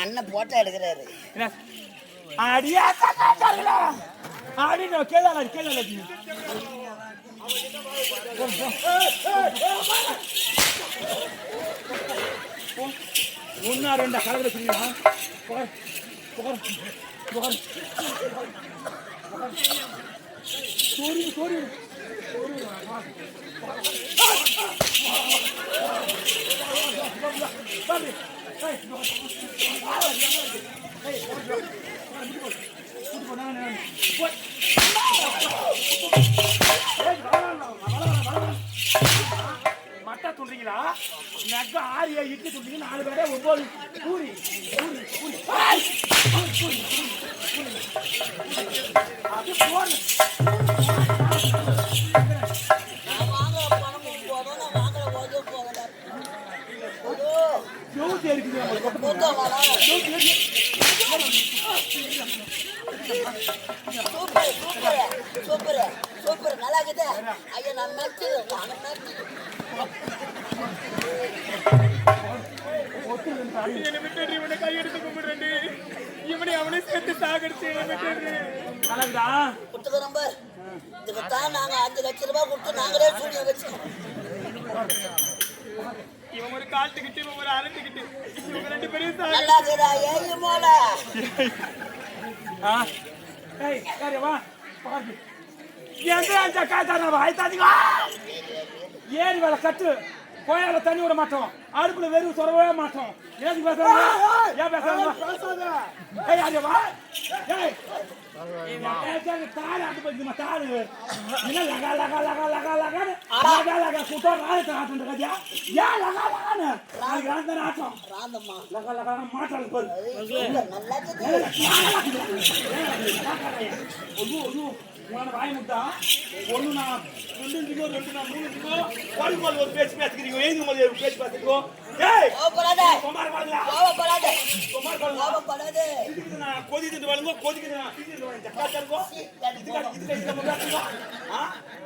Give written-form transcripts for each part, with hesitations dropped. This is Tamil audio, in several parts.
அண்ணன் போட்டோ எடுக்கிறாரு. அடியா ஆடி கேள்வி கேள்வி ஒன்னா ரெண்டா கலகல சொல்லுமா சோரி சோரி மட்டா சொல்றீங்களா? நெக்க 6 இட்லி சொல்றீங்க, 4 பேரே 9 பூரி அது போன சூப்பர் நல்லா இருக்குது. ஐயா நான் மேட்ச் கையெடுத்து கும்பிடுறேன். இவனை அவனை சேர்த்து சாகடிச்சு நம்பர் இதுக்குத்தான் நாங்க 5 லட்சம் ரூபாய் கொடுத்து நாங்களே சூடிய வச்சோம். இவன் ஒரு காட்டுக்கிட்டு இவன் ஒரு அரட்டுக்கிட்டு இவங்க 2 பேரும் நல்லா இருக்குதா? ஏய் மோல ஏய் சரி வா பாரு எந்த அந்த காட்டான வாய்த்தாதீங்க. ஏறி வேலை கட்டு கோயில தண்ணி விட மாட்டோம், அடுப்புல வெறும் சொரவே மாட்டோம். ஏன் பேசுறாங்க? ஏன் பேசுறாங்க? ஏய் அங்க வா. ஏய் தாரு அடுப்பு வைக்குமா? தாரு என்ன லகா லகா லகா லகா லகா லகா லகா சுத்தோ ராயத்தை ஆட்டம் கதியா ஏன் லகா லகான்னு நாளைக்கு ராந்த ஆட்டம் ராந்தம்மா லகா லகா மாட்டாளு பாரு. நல்லா இருக்குது. உன வாய் முட்டா ஒண்ணு நான் 2 கிலோ 2 நான் 3 கிலோ கோழிக்கோள் ஒரு பேச்சு பேசிக்கிறீங்க, எழுதி மாதிரி பேச்சு பேசிக்கிறோம். ஏய் கோபப்படாதே குமார் பாருங்க, கோபப்படாதே குமார் பாருங்க, கோபப்படாதே. இதுக்கு நான் கொதிக்கிட்டு வாழுங்க, கொதிக்கிட்டு நான் சீக்கிரம் வாங்க ஜக்காத்தா இருக்கும். இதுக்கு முன்னாடி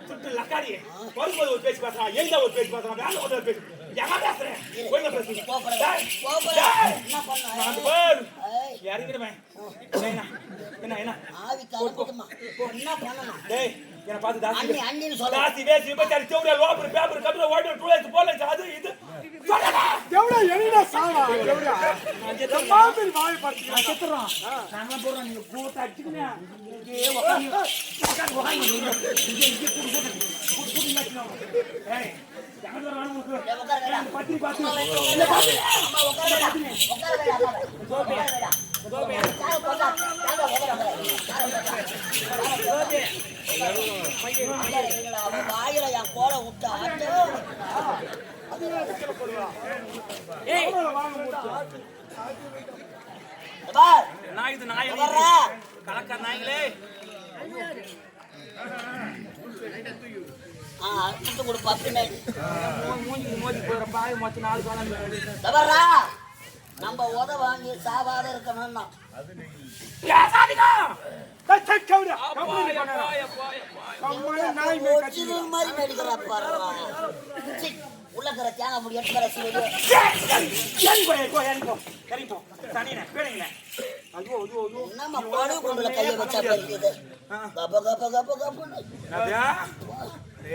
சுட்டு லக்காரி கோழிக்கோள் ஒரு பேச்சு பேசுறான், எழுத ஒரு பேச்சு பேசுறான், வேலை ஒரு பேச்சு எங்க பேசுறேன் கோயில பேசுறீங்க. என்ன பண்ண யாருக்கிறவன் என்ன என்ன ஆவி கலப்புமா என்ன பண்ணணும்? டேய் என்ன பாத்து தாசி அண்ணி சொல்ல தாசி வேசி பச்சாரி சௌரியா லோபர் பேப்பர் கப்ல வாட்டர் டுலேஸ் போலஸ் அது இது சொல்லடா தேவடா என்ன சாவா தேவடா நான் பாத்து வாய் படுத்து நான் செத்துறோம். நாங்க போறோம், நீங்க போட் அடிச்சுக்கங்க இங்கே உட்கார்ந்து இங்கே குடு மாட்டோம். ஏய் யார் வரானு உங்களுக்கு பத்தி பாத்து இல்ல பாத்து அம்மா உட்காருடா கோபே வாயில என் கோலை விட்டா நாயுது நாய் கலக்க நாய்களே மூஞ்சி போற பாய் மொத்த 4 காலம் நம்ம உத வாங்கி சாவாத இருக்கணும்னா மாதிரி நடிக்கிறா உள்ளக்கிற தேங்க முடியும் ஐயோ ஐயோ ஐயோ என்னம்மா பாடு கொண்டுல கையை வச்சா பறிக்குது கப கப கப கபன்னு அப்படியா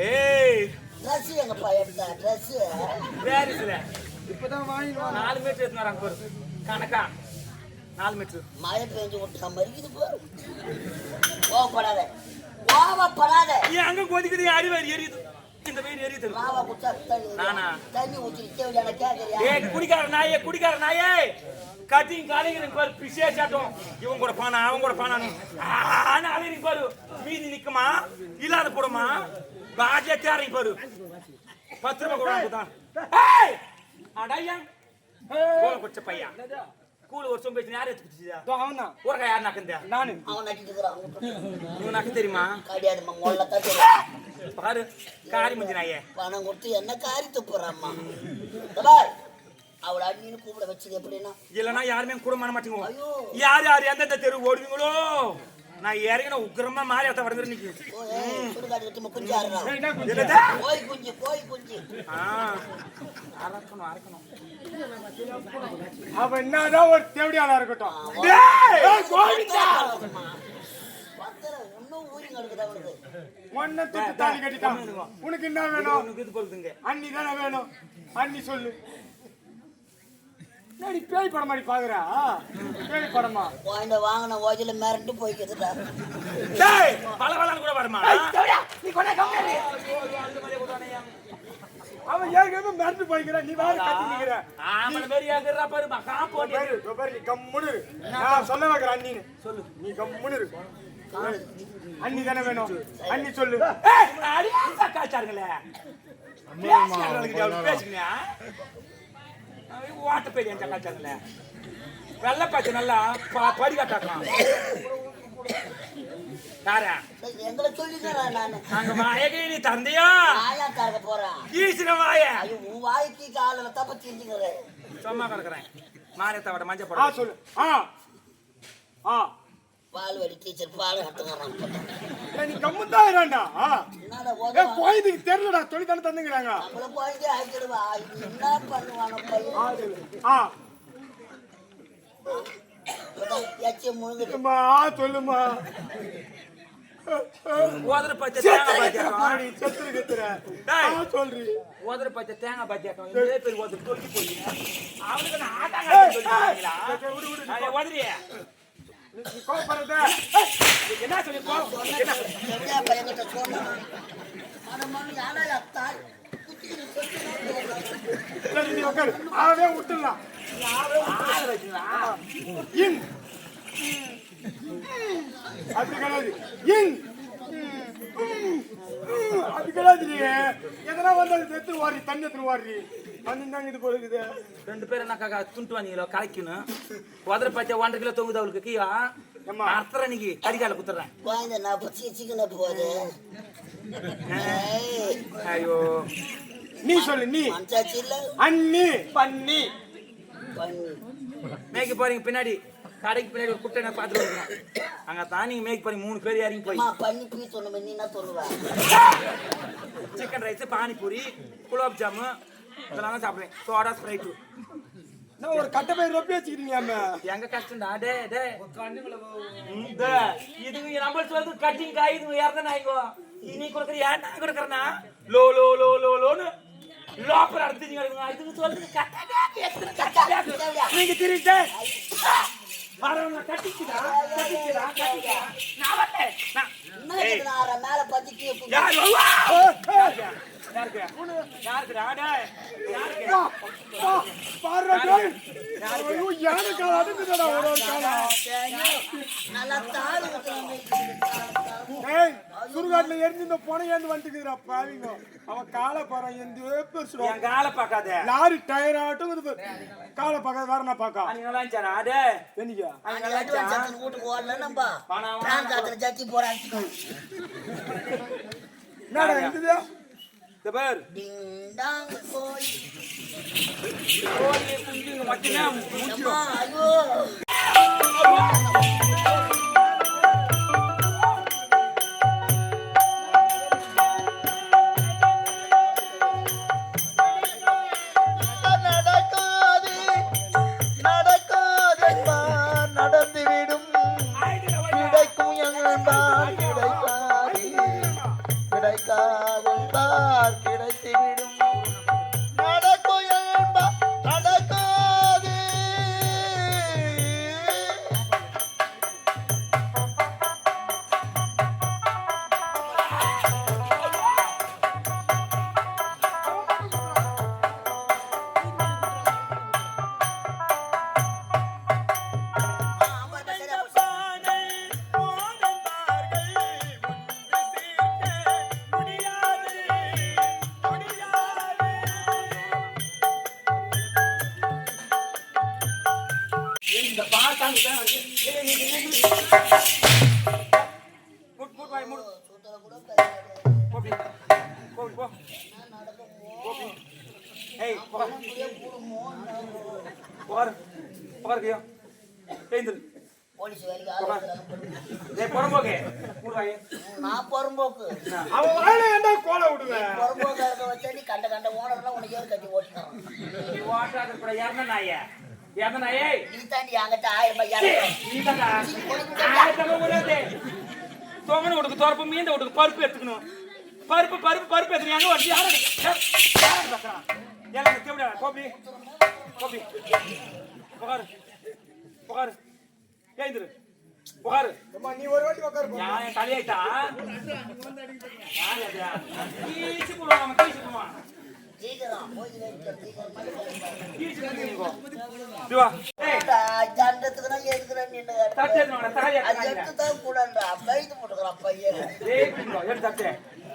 ஏய் ட்ரெஸ் எங்கப்பா எடுத்தா ட்ரெஸ் வேரிஸ்ல இப்பதான் வாங்கிடுவான் 4 மீட்டர் எடுத்துறாங்க பாரு கணக்கா 4 மீட்டர் மழை பெஞ்சு விட்டா மறிக்குது பாரு கோவப்படாத ஏன் அங்க கொதிக்குது அறிவாரி எரியுது இந்த வெயில் எரியுது மாவா குச்சா நானா தண்ணி ஊத்தி தேவையான கேக்குறியா ஏய் குடிக்கார நாயே கட்டிங் காலையில பாரு விசேஷாட்டம் இவன் கூட பானா அவன் கூட பானானு அலையிற பாரு மீதி நிக்குமா இல்லாத போடுமா பாஜே தேறி பாரு 10 ரூபாய் கூட ஏய் அடையா கோல் கொச்ச பையா கூல் ஒரு சொம்பு யார் எடுத்துக்கிச்சியா அவனா ஒருக்கா யார் நக்கந்தா நானு அவன் நக்கிட்டு இருக்கறான் நீ நக்க தெரியுமா காடியாடு மொல்ல தட்டு பாரு காரி முஞ்சி நாயே பணம் கொடுத்து என்ன காரி துப்புறாம்மா பார் அவள அண்ணின்னு கூப்பிட வச்சது எப்படின்னா இல்லனா யாருமே கூட மன மாட்டீங்க ஐயோ யார் எந்த தெரு ஓடுவீங்களோ நான் இறங்கின உக்கிரமா மாறி அத்த வரது நிக்கு சுடுகாடு கட்டி குஞ்சாறா என்னடா போய் குஞ்சு அரக்கணும் அவ என்னதான் ஒரு தேவடியாளா இருக்கட்டும் டேய் கோவிந்தா இன்னும் ஊரிங்க இருக்குதா அவனுக்கு ஒன்ன தொட்டு தாலி கட்டிட்டான் உனக்கு என்ன வேணும் உனக்கு இது போடுதுங்க அண்ணி தானே வேணும் அண்ணி சொல்லு நீ பேய் படம் மாதிரி பாக்குறா பேய் படமா வாங்கின வாங்கின ஓஜில மிரண்டு போய்க்குதுடா டேய் பலவலன்னு கூட வருமா நீ கொண்டா கம்மியா அவன் ஏற்கனவே மிரண்டு போய்க்கிறான் நீ வேற கத்தி நிக்கிற ஆமன மாதிரி ஆகுறா பாரு மகா போட்டு நீ கம்முனு நான் சொல்ல வைக்கிறேன் அண்ணின்னு சொல்லு நீ கம்முனு இரு அண்ணி தானே வேணும் அண்ணி சொல்லு ஏய் அடியா காச்சாருங்களே பேசுங்க வாட்ட பேடி அந்த காச்சாருங்களே வெள்ளை பாச்சு நல்லா படி காட்டாக்கலாம் யாரா எங்களை சொல்லிக்கிறா நானு அங்க வாயகை நீ தந்தையா ஆயா தரக்க போறான் கீசின வாய ஐயோ உன் வாய்க்கு காலில தப்ப செஞ்சுக்கிறேன் சும்மா கிடக்குறேன் மாரியத்தோட மஞ்சள் ஆ படம் சொல்லு ஆ பால் வடி டீச்சர் பால் கட்டுக்கிறான் நீ கம்மு தான் இராண்டா என்னடா கோயதுக்கு தெரியலடா சொல்லி தானே தந்துக்கிறாங்க நம்மள குழந்தை ஆக்கிடுவா என்ன பண்ணுவான பையன் எச்சம் முழுங்குது சொல்லுமா ஓதர பச்சை தேங்காய் பாத்தியாக்கம் நீ செத்து கத்துற சொல்றி ஓதர பச்சை தேங்காய் பாத்தியாக்கம் இதே பேர் ஓதர தொல்கி போய் அவனுக்கு நான் ஆட்டாங்க ஓதரியே நீ கோபப்படுறத என்ன சொல்லி எப்படியா பையன்கிட்ட சொன்னான் யாரா தாய் நீ உட்காரு ஆவே விட்டுலாம் இன் அப்படி கிடையாது இன் அப்படி கிடையாது நீ எதனா வந்து எடுத்து வாரி தண்ணி எடுத்து வாரி வந்து இது போகுது 2 பேரும் என்ன துண்டு வாங்கிங்களோ கலைக்கணும் ஓதர பச்சை 1.5 கிலோ தொங்குது அவளுக்கு கீழா அர்த்தம் நீங்க கடிகால குத்துறேன் குழந்தை நான் பச்சி சிக்கன போகுது ஐயோ நீ சொல்லு நீ மனசாச்சு இல்ல அண்ணி பண்ணி மேய்க்க போறீங்க பின்னாடி கடைக்கு பின்னாடி ஒரு குட்டை நான் பார்த்துட்டு வரணும் அங்க தான் நீங்க மேய்க்க போறீங்க 3 பேர் இறங்கி போய் பண்ணி பீ சொன்ன நீ என்ன சொல்லுவா chicken rice panipuri gulab jam இதெல்லாம் தான் சாப்பிடுவேன் சோடா ஸ்ப்ரைட்டு நான் ஒரு கட்டை பயிர் ரொப்பி வச்சுக்கிறீங்க எங்க கஷ்டம்டா டே இதுங்க நம்ம சொல்றது கட்டிங் காய் இதுங்க இறந்த நாய்ங்கோ நீ கொடுக்குற ஏன் நான் கொடுக்குறேன்னா லோ லோ லோ லோ லோன்னு லோப்பர் அடுத்துங்க இதுங்க சொல்றது கட்டா நீங்க திருட்டு வரவங்க கட்டிக்குதா நான் வரல மேல பத்தி சுடுகாட்டுல எரிஞ்சு இந்த பொனை ஏந்து வந்துக்குதுடா பாவிங்க அவன் காலை பாரு எந்த பெருசு காலை பார்க்காத லாரி டயர் ஆட்டும் காலை பார்க்காத வேற நான் பாக்கா வீட்டுக்கு ஓடல நம்ம காத்துல ஜட்டி போறான் என்னடா இருக்குது பேர் கோழி மட்டும்தான் ஐயோ நடக்காது நடக்காது நடந்துவிடும் மூட் வாய் மூடு. சுத்தல கூட கை போ அப்படி. போ போ. போ அப்படி. ஏய் போ. அப்படியே போடுமோ போகாரு. போகாருக்கியோ. எழுந்துரு. போலீஸ் வேலைக்கு ஆளுங்க. ஏய் புறம்போக்கு. மூடு வாய். நான் பொறும்போக்கு. அவன் வாயில ஏன்டா கோலை விடுவேன்? பொறும்போக்காரங்க வச்சா நீ கண்ட ஓனர்லாம் உனக்கு ஏறு கட்டி ஓட்டுறான். நீ வாட்டாத கூட இறந்த நாயே. இறந்த நாயே. நீ தாண்டி என்கிட்ட 1000 ரூபாய் இறங்க. நீ தான்டா. ஆயிரத்தமா கூடாது. தொங்கன உடுக்கு தோரப்பு மீந்த உடுக்கு பருப்பு எடுத்துக்கணும். பருப்பு எடுத்துக்கணும். அங்க வந்து யாரு பக்கறான். எல்லாம் தேவடா. கோபி. புகாரு. ஏந்திரு. புகாரு. அம்மா நீ ஒரு வாட்டி உட்காரு போ. யான் தலையிட்டா. யாரடா? கீச்சு போடுவான். சீக்கிரம் போய் சீக்கிரமா கீச்சு போடுவீங்க. இதுவா. ஏய் ஜண்டத்துக்குனா எதுக்குறா நின்னு தட்டேனோட தாலியா அது எடுத்து தான் கூடண்டா கைது போட்டுக்கறான் பையன். ஏய் பிங்கோ எடுத்து தட்டே.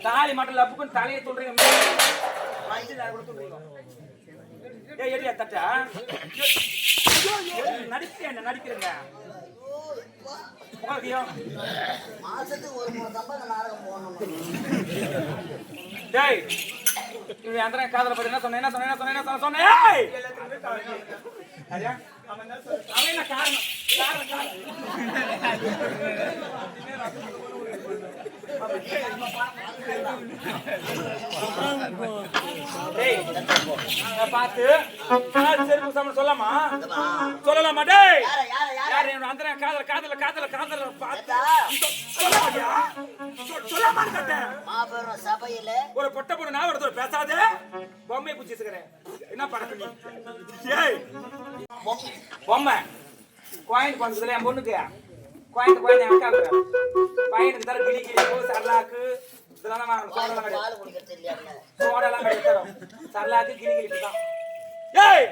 தாலி மட்டும் லப்புக்கு தலையை சொல்றீங்க. வாங்கி நான் கொடுத்துறீங்க. ஏய் எடியா தட்டா. நடிக்கிறேங்க. போறியோ. மாசத்துக்கு ஒரு முறை தான் அந்த நாடகம் போடணும். டேய் நீ அந்த காதல பத்தி என்ன சொன்ன? ஏய் சரியா? அவன் என்ன காரணம்? டேய் பாத்து செருப்பு சாம சொல்லலாமா டேய்? யார் அந்த காதல பாத்து சொல்லலாமா கேட்டேன். மாபெரும் சபையில ஒரு பொட்ட பொண்ணு நான் ஒருத்தர் பேசாதே பொம்மை குச்சிச்சுக்கிறேன். என்ன படக்கு நீ? ஏய் பொம்மை கோயின் பண்றதுல என் பொண்ணுக்கு கோயின் அக்காக்கு பையனுக்கு தர கிளி சர்லாக்கு இதெல்லாம் வாங்கணும். பால் குடிக்கிறது இல்லையா? சோடெல்லாம் கிடைக்கும். சர்லாக்கு கிளி தான். ஏய்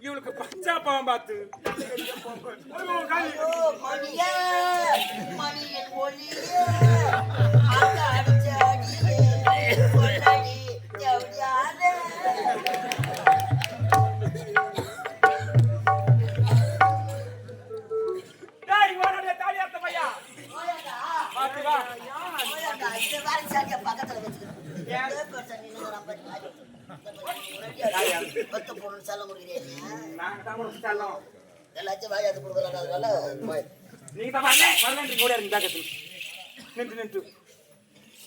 இவளுக்கு பச்சா பாவம் பார்த்து மணியே மணியின் ஒளியே அங்க அடிச்ச அடியே கொண்டாடி ஜவுடியாதே. டேய் வாடா தாலி அத்த பையா பாத்து வா. இந்த வாரம் சாட்டியா பக்கத்துல வச்சுக்கிறேன். ஏதோ பேச நின்னுறான் பாரு. பத்து பொருள் செல்ல முடியல. நாங்க தான் ஒரு செல்லம். எல்லாத்தையும் வாயாத்து கொடுக்கலாம். அதனால நீங்க தான் வரலன்றீங்க. ஓடி இருங்க பேக்கத்துல. நின்று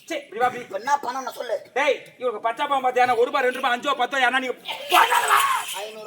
சரி இப்படி வா அப்படி. இப்ப என்ன பண்ணணும் சொல்லு. டேய் இவருக்கு பச்சா பாவம் பார்த்தியா? 1 ரூபாய் 2 ரூபாய் 5 ரூபாய் 10 ரூபாய் யாரா நீங்க 500